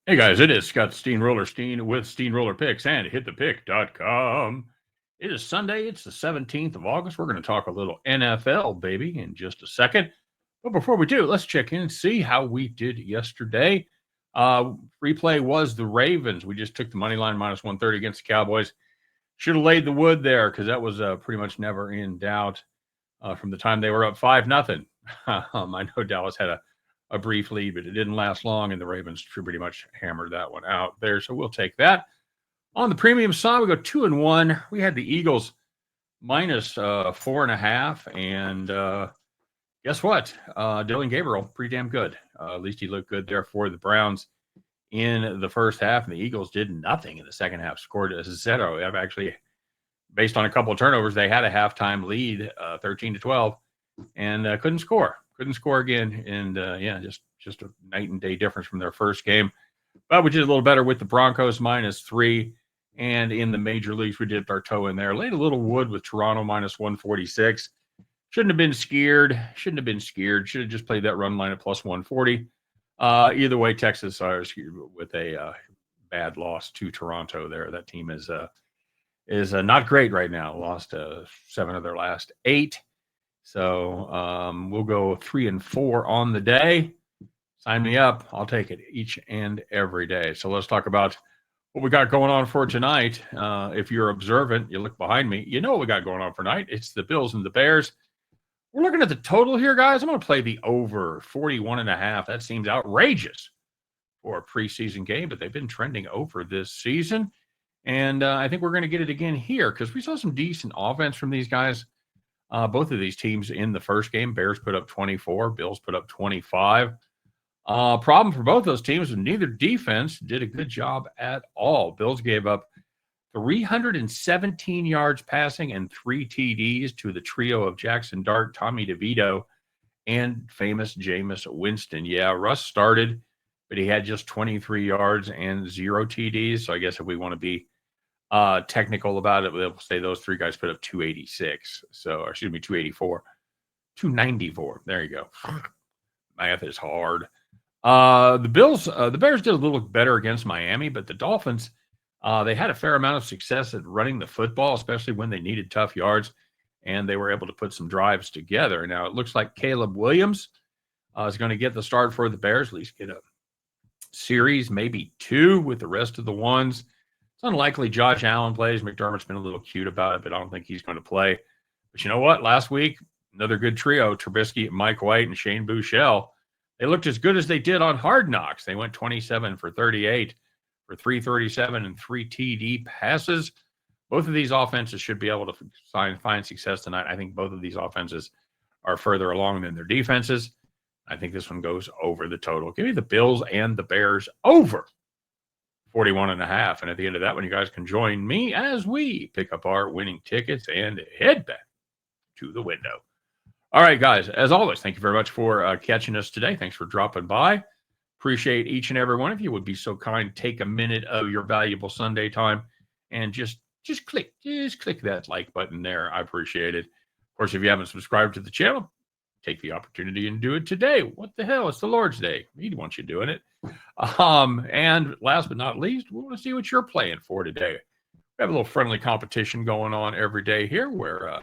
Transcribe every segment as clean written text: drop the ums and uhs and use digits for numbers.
Hey guys, it is Scott Steamroller Steen with Steamroller Picks and hitthepick.com. It is Sunday, it's the 17th of August. We're going to talk a little NFL, baby, in just a second. But before we do, let's check in and see how we did yesterday. Free play was the Ravens. We just took the money line minus 130 against the Cowboys. Should have laid the wood there because that was pretty much never in doubt from the time they were up 5-0. I know Dallas had a brief lead, but it didn't last long, and the Ravens pretty much hammered that one out there. So we'll take that. On the premium side, we go 2-1. We had the Eagles minus 4.5, and guess what? Dylan Gabriel, pretty damn good. At least he looked good there for the Browns in the first half, and the Eagles did nothing in the second half. Scored a 0. I've actually, based on a couple of turnovers, they had a halftime lead, 13-12, and couldn't score. Couldn't score again, and just a night and day difference from their first game. But we did a little better with the Broncos minus 3, and in the major leagues we dipped our toe in there. Laid a little wood with Toronto minus 146. Shouldn't have been scared. Should have just played that run line at plus 140. Either way, Texas with a bad loss to Toronto there. That team is not great right now. Lost 7 of their last 8. So we'll go 3-4 on the day. Sign me up. I'll take it each and every day. So let's talk about what we got going on for tonight. If you're observant, you look behind me, you know what we got going on for tonight. It's the Bills and the Bears. We're looking at the total here, guys. I'm going to play the over 41.5. That seems outrageous for a preseason game, but they've been trending over this season. And I think we're going to get it again here because we saw some decent offense from these guys. Both of these teams in the first game, Bears put up 24, Bills put up 25. Problem for both those teams was neither defense did a good job at all. Bills gave up 317 yards passing and 3 TDs to the trio of Jackson Dart, Tommy DeVito, and famous Jameis Winston. Yeah, Russ started, but he had just 23 yards and 0 TDs. So I guess if we want to be technical about it, we'll say those 3 guys put up 286. So, or excuse me, 284, 294. There you go. Math is hard. The Bears did a little better against Miami, but the Dolphins, they had a fair amount of success at running the football, especially when they needed tough yards, and they were able to put some drives together. Now it looks like Caleb Williams is going to get the start for the Bears, at least get a series, maybe 2 with the rest of the ones. It's unlikely Josh Allen plays. McDermott's been a little cute about it, but I don't think he's going to play. But you know what? Last week, another good trio, Trubisky, Mike White, and Shane Buechele. They looked as good as they did on Hard Knocks. They went 27 for 38 for 337 and 3 TD passes. Both of these offenses should be able to find success tonight. I think both of these offenses are further along than their defenses. I think this one goes over the total. Give me the Bills and the Bears over 41.5. And at the end of that one, you guys can join me as we pick up our winning tickets and head back to the window. All right, guys, as always, thank you very much for catching us today. Thanks for dropping by. Appreciate each and every one of you. Would be so kind, take a minute of your valuable Sunday time and just click that like button there. I appreciate it. Of course, if you haven't subscribed to the channel, take the opportunity and do it today. What the hell? It's the Lord's Day. He wants you doing it. And last but not least, we want to see what you're playing for today. We have a little friendly competition going on every day here where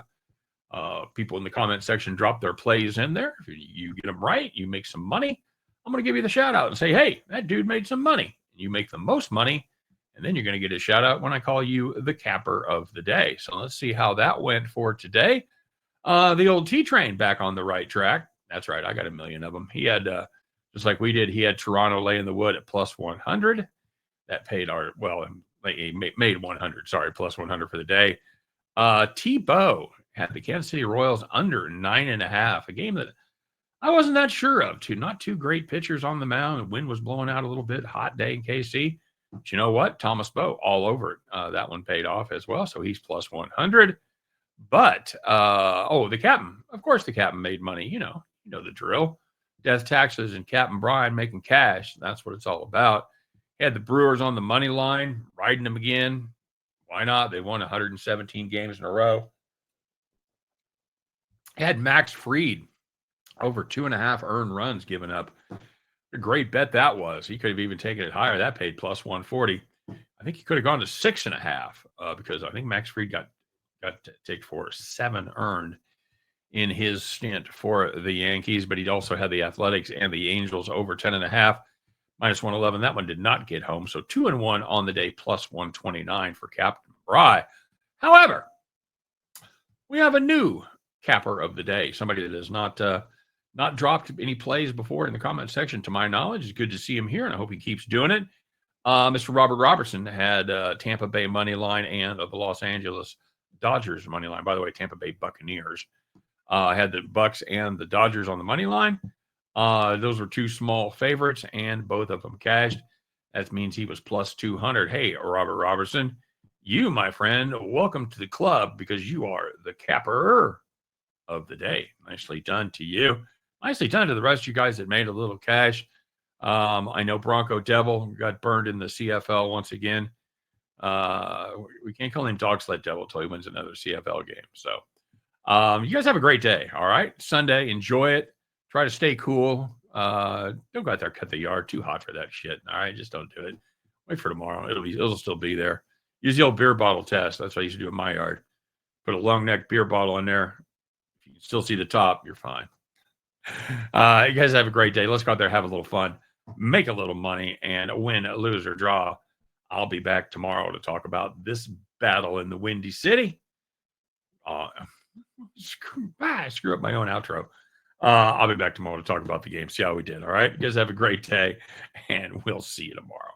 people in the comment section drop their plays in there. If you get them right, you make some money. I'm going to give you the shout out and say, hey, that dude made some money. You make the most money, and then you're going to get a shout out when I call you the capper of the day. So let's see how that went for today. The old T-Train back on the right track. That's right. I got a million of them. He had, just like we did, he had Toronto laying the wood at plus 100. That paid he made 100. Sorry, plus 100 for the day. T-Bow had the Kansas City Royals under 9.5, a game that I wasn't that sure of. Not two great pitchers on the mound. The wind was blowing out a little bit. Hot day in KC. But you know what? Thomas Bowe all over it. That one paid off as well, so he's plus 100. But, the captain. Of course the captain made money. You know the drill. Death taxes and Captain Brian making cash. That's what it's all about. He had the Brewers on the money line, riding them again. Why not? They won 117 games in a row. He had Max Fried over 2.5 earned runs given up. a great bet that was. He could have even taken it higher. That paid plus 140. I think he could have gone to 6.5 because I think Max Fried got to take 7 earned in his stint for the Yankees, but he'd also had the Athletics and the Angels over 10.5, minus 111. That one did not get home. So 2-1 on the day, plus 129 for Captain Bry. However, we have a new capper of the day, somebody that has not dropped any plays before in the comment section, to my knowledge. It's good to see him here, and I hope he keeps doing it. Mr. Robert Robertson had Tampa Bay money line and the Los Angeles Dodgers money line. By the way, Tampa Bay Buccaneers had the Bucks and the Dodgers on the money line. Those were two small favorites, and both of them cashed. That means he was plus 200. Hey, Robert Robertson, you, my friend, welcome to the club because you are the capper of the day. Nicely done to you. Nicely done to the rest of you guys that made a little cash. I know Bronco Devil got burned in the CFL once again. We can't call him Dog Sled Devil until he wins another CFL game. So you guys have a great day. All right. Sunday, enjoy it. Try to stay cool. Don't go out there, cut the yard. Too hot for that shit. All right. Just don't do it. Wait for tomorrow. It'll still be there. Use the old beer bottle test. That's what I used to do in my yard. Put a long neck beer bottle in there. If you can still see the top, you're fine. You guys have a great day. Let's go out there, have a little fun, make a little money, and win, lose, or draw. I'll be back tomorrow to talk about this battle in the Windy City. Screw up my own outro. I'll be back tomorrow to talk about the game, see how we did. All right. You guys have a great day, and we'll see you tomorrow.